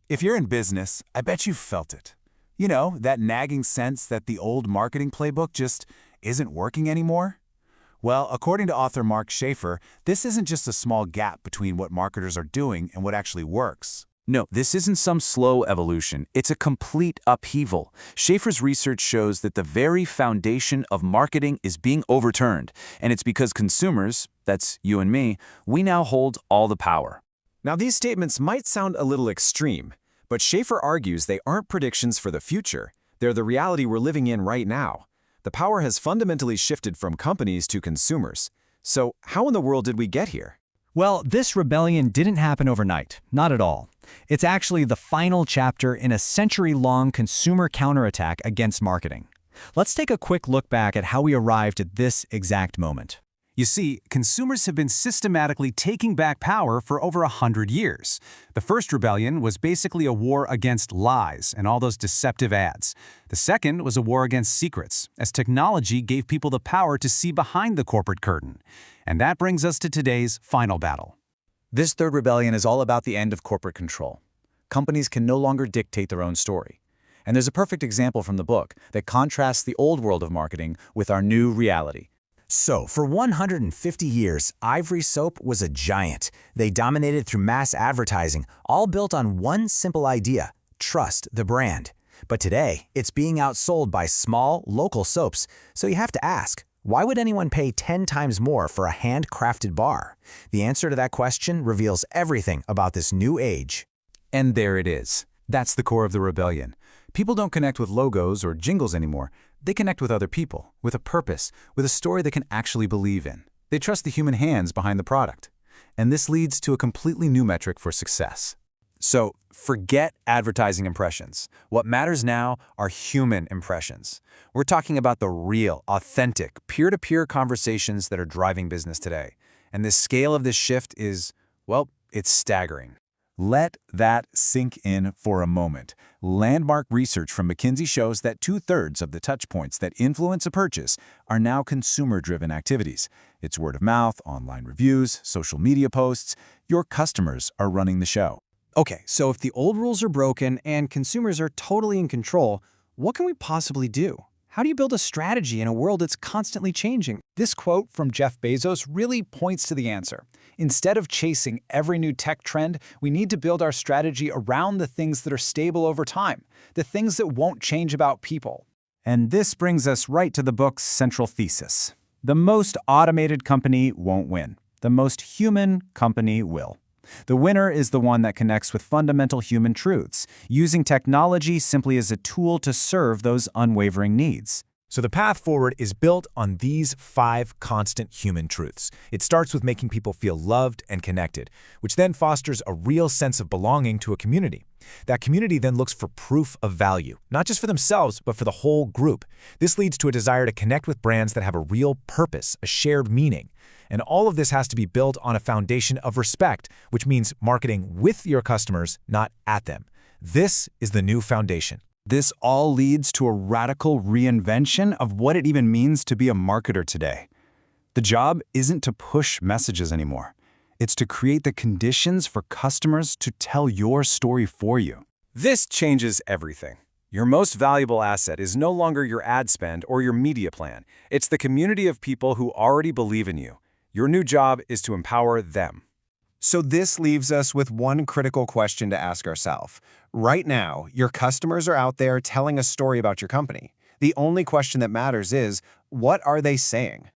If you're in business, I bet you've felt it. You know, that nagging sense that the old marketing playbook just isn't working anymore? Well, according to author Mark Schaefer, this isn't just a small gap between what marketers are doing and what actually works. No, this isn't some slow evolution. It's a complete upheaval. Schaefer's research shows that the very foundation of marketing is being overturned, and it's because consumers, that's you and me, we now hold all the power. Now, these statements might sound a little extreme, but Schaefer argues they aren't predictions for the future. They're the reality we're living in right now. The power has fundamentally shifted from companies to consumers. So, how in the world did we get here? Well, this rebellion didn't happen overnight, not at all. It's actually the final chapter in a century-long consumer counterattack against marketing. Let's take a quick look back at how we arrived at this exact moment. You see, consumers have been systematically taking back power for over 100 years. The first rebellion was basically a war against lies and all those deceptive ads. The second was a war against secrets, as technology gave people the power to see behind the corporate curtain. And that brings us to today's final battle. This third rebellion is all about the end of corporate control. Companies can no longer dictate their own story. And there's a perfect example from the book that contrasts the old world of marketing with our new reality. So, for 150 years, Ivory Soap was a giant. They dominated through mass advertising, all built on one simple idea: trust the brand. But today, it's being outsold by small, local soaps. So you have to ask, why would anyone pay 10 times more for a handcrafted bar? The answer to that question reveals everything about this new age. And there it is. That's the core of the rebellion. People don't connect with logos or jingles anymore. They connect with other people, with a purpose, with a story they can actually believe in. They trust the human hands behind the product. And this leads to a completely new metric for success. So, forget advertising impressions. What matters now are human impressions. We're talking about the real, authentic, peer-to-peer conversations that are driving business today. And the scale of this shift is, well, it's staggering. Let that sink in for a moment. Landmark research from McKinsey shows that 2/3 of the touchpoints that influence a purchase are now consumer-driven activities. It's word of mouth, online reviews, social media posts. Your customers are running the show. Okay, so if the old rules are broken and consumers are totally in control, what can we possibly do? How do you build a strategy in a world that's constantly changing? This quote from Jeff Bezos really points to the answer. Instead of chasing every new tech trend, we need to build our strategy around the things that are stable over time, the things that won't change about people. And this brings us right to the book's central thesis. The most automated company won't win. The most human company will. The winner is the one that connects with fundamental human truths, using technology simply as a tool to serve those unwavering needs. So the path forward is built on these 5 constant human truths. It starts with making people feel loved and connected, which then fosters a real sense of belonging to a community. That community then looks for proof of value, not just for themselves, but for the whole group. This leads to a desire to connect with brands that have a real purpose, a shared meaning. And all of this has to be built on a foundation of respect, which means marketing with your customers, not at them. This is the new foundation. This all leads to a radical reinvention of what it even means to be a marketer today. The job isn't to push messages anymore. It's to create the conditions for customers to tell your story for you. This changes everything. Your most valuable asset is no longer your ad spend or your media plan. It's the community of people who already believe in you. Your new job is to empower them. So this leaves us with one critical question to ask ourselves. Right now, your customers are out there telling a story about your company. The only question that matters is, what are they saying?